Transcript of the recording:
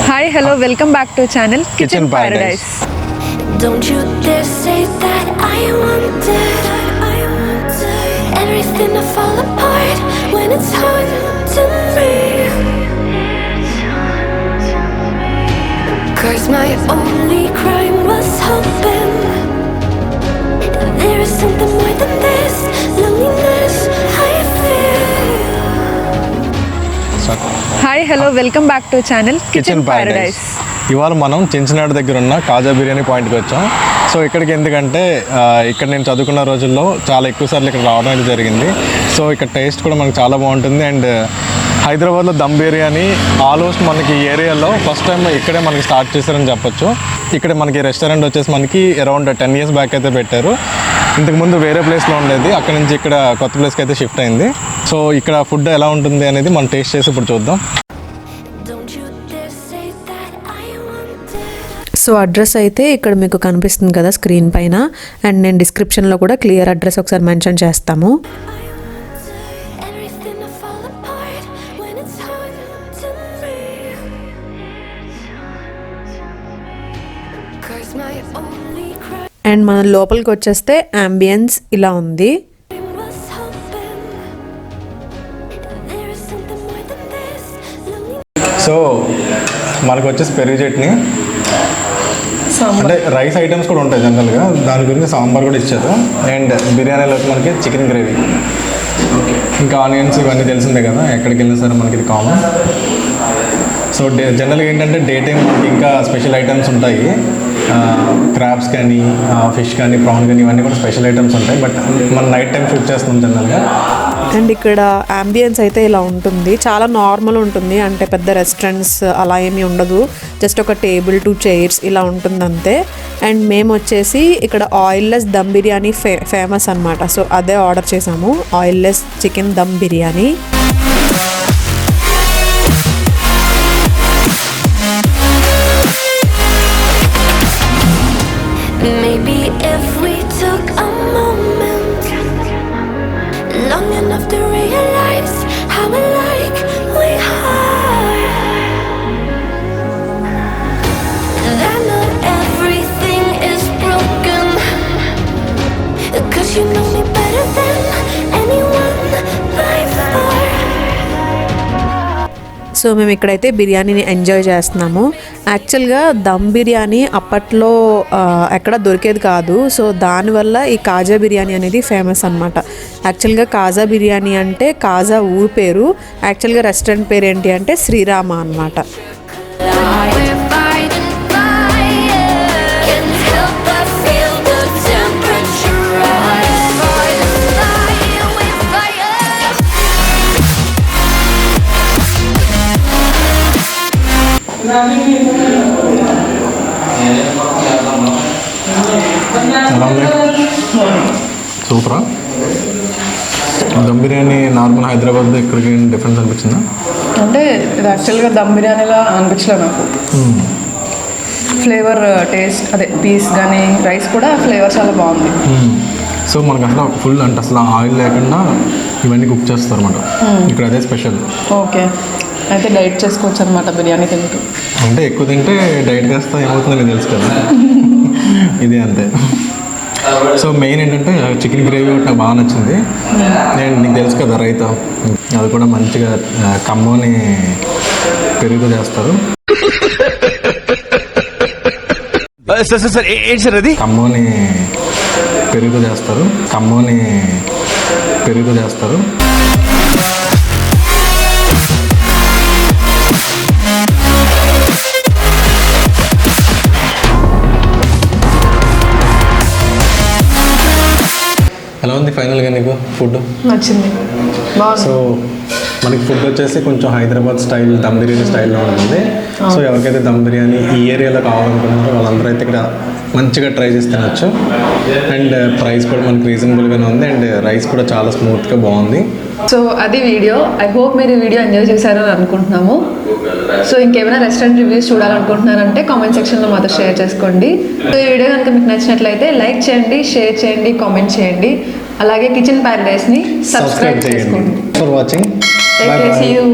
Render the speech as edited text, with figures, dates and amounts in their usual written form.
Hi, hello, welcome back to channel Kitchen Paradise. Don't you dare say that I wanted everything to fall apart when it's hard to me. 'Cause my only crime was hoping there is something more than this loneliness I feel. Hi, hello, welcome back to channel Kitchen Paradise. ఇవాళ మనం చించినాడు దగ్గర ఉన్న కాజా బిర్యానీ పాయింట్కి వచ్చాం. So ఇక్కడికి ఎందుకంటే ఇక్కడ నేను చదువుకున్న రోజుల్లో చాలా ఎక్కువ సార్లు ఇక్కడ రావడం అయితే జరిగింది. సో ఇక్కడ టేస్ట్ కూడా మనకు చాలా బాగుంటుంది. అండ్ హైదరాబాద్లో దమ్ బిర్యానీ ఆల్మోస్ట్ మనకి ఈ ఏరియాలో ఫస్ట్ టైం ఇక్కడే మనకి స్టార్ట్ చేశారని చెప్పొచ్చు. ఇక్కడ మనకి రెస్టారెంట్ వచ్చేసి మనకి అరౌండ్ 10 years బ్యాక్ అయితే పెట్టారు. ఇంతకుముందు వేరే ప్లేస్లో ఉండేది, అక్కడ నుంచి ఇక్కడ కొత్త ప్లేస్కి అయితే షిఫ్ట్ అయింది. సో ఇక్కడ ఫుడ్ ఎలా ఉంటుంది అనేది మనం టేస్ట్ చేసి ఇప్పుడు చూద్దాం. సో అడ్రస్ అయితే ఇక్కడ మీకు కనిపిస్తుంది కదా స్క్రీన్ పైన, అండ్ నేను డిస్క్రిప్షన్లో కూడా క్లియర్ అడ్రస్ ఒకసారి మెన్షన్ చేస్తాము. అండ్ మన లోపలికి వచ్చేస్తే అంబియన్స్ ఇలా ఉంది. సో మనకు వచ్చేసి పెరుగు చట్నీ, అంటే రైస్ ఐటమ్స్ కూడా ఉంటాయి జనరల్గా, దాని గురించి సాంబార్ కూడా ఇచ్చారు. అండ్ బిర్యానీలోకి మనకి చికెన్ గ్రేవీ, ఇంకా ఆనియన్స్ ఇవన్నీ తెలిసిందే కదా, ఎక్కడికి వెళ్ళినా సరే మనకి ఇది కామన్. సో జనరల్గా ఏంటంటే డే టైం మనకి ఇంకా స్పెషల్ ఐటమ్స్ ఉంటాయి, క్రాబ్స్ కానీ ఫిష్ కానీ ప్రాన్ కానీ ఇవన్నీ కూడా స్పెషల్ ఐటమ్స్ ఉంటాయి. బట్ మనం నైట్ టైం షూట్ చేస్తున్నాం జనరల్గా. అండ్ ఇక్కడ అంబియన్స్ అయితే ఇలా ఉంటుంది, చాలా నార్మల్ ఉంటుంది, అంటే పెద్ద రెస్టారెంట్స్ అలా ఏమీ ఉండదు, జస్ట్ ఒక టేబుల్ 2 chairs ఇలా ఉంటుంది అంతే. అండ్ మేము వచ్చేసి ఇక్కడ ఆయిల్లెస్ దమ్ బిర్యానీ ఫేమస్ అనమాట. సో అదే ఆర్డర్ చేసాము, oilless chicken dum biryani. Maybe if we took a moment long enough to realize how alike we are, that not everything is broken, 'cause you know me better than anyone by far. So మేము ఇక్కడైతే బిర్యానీని enjoy చేస్తున్నాము. యాక్చువల్గా దమ్ బిర్యానీ అప్పట్లో ఎక్కడ దొరికేది కాదు. So దానివల్ల ఈ కాజా బిర్యానీ అనేది ఫేమస్ అనమాట. యాక్చువల్గా కాజా బిర్యానీ అంటే కాజా ఊరు పేరు, యాక్చువల్గా రెస్టారెంట్ పేరు ఏంటి అంటే శ్రీరామ అనమాట. సూపరా. దమ్ బిర్యానీ నార్మల్ హైదరాబాద్లో ఇక్కడికి డిఫరెన్స్ అనిపించిందా? అంటే ఇది యాక్చువల్గా దమ్ బిర్యానీలా అనిపించలేదు నాకు. ఫ్లేవర్ టేస్ట్ అదే పీస్ కానీ రైస్ కూడా ఫ్లేవర్ చాలా బాగుంది. సో మనకు అసలు ఫుల్ అంటే అసలు ఆయిల్ లేకుండా ఇవన్నీ కుక్ చేస్తారు అన్నమాట. ఇక్కడ అదే స్పెషల్. ఓకే, అయితే డైట్ చేసుకోవచ్చు అనమాట బిర్యానీ తింటూ. అంటే ఎక్కువ తింటే డైట్ చేస్తా ఏమవుతుందో నీకు తెలుసు కదా, ఇది అంతే. సో మెయిన్ ఏంటంటే చికెన్ గ్రేవీ ఒకటి నాకు బాగా నచ్చింది. నేను నీకు తెలుసు కదా రైతా, అది కూడా మంచిగా కమ్మని పెరుగు చేస్తారు. కమ్మని పెరుగు చేస్తారు, కమ్మని పెరుగు చేస్తారు. ఎలా ఉంది ఫైనల్గా నీకు ఫుడ్? నచ్చింది, బాగుంది. సో మనకి ఫుడ్ వచ్చేసి కొంచెం హైదరాబాద్ స్టైల్ దమ్ బిర్యానీ స్టైల్లో ఉంటుంది. సో ఎవరికైతే దమ్ బిర్యానీ ఈ ఏరియాలో కావాలనుకుంటున్నారో వాళ్ళందరూ అయితే ఇక్కడ మంచిగా ట్రై చేసి తినచ్చు. అండ్ ప్రైస్ కూడా మనకి రీజనబుల్గానే ఉంది. అండ్ రైస్ కూడా చాలా స్మూత్గా బాగుంది. సో అది వీడియో. ఐ హోప్ మీరు ఈ వీడియో ఎంజాయ్ చేశారని అనుకుంటున్నాము. సో ఇంకేమైనా రెస్టారెంట్ రివ్యూస్ చూడాలనుకుంటున్నారంటే కామెంట్ సెక్షన్లో మాతో షేర్ చేసుకోండి. సో ఈ వీడియో కనుక మీకు నచ్చినట్లయితే లైక్ చేయండి, షేర్ చేయండి, కామెంట్ చేయండి. అలాగే కిచెన్ ప్యారడైస్ని సబ్స్క్రైబ్ చేసుకోండి. For watching. Take care. See you.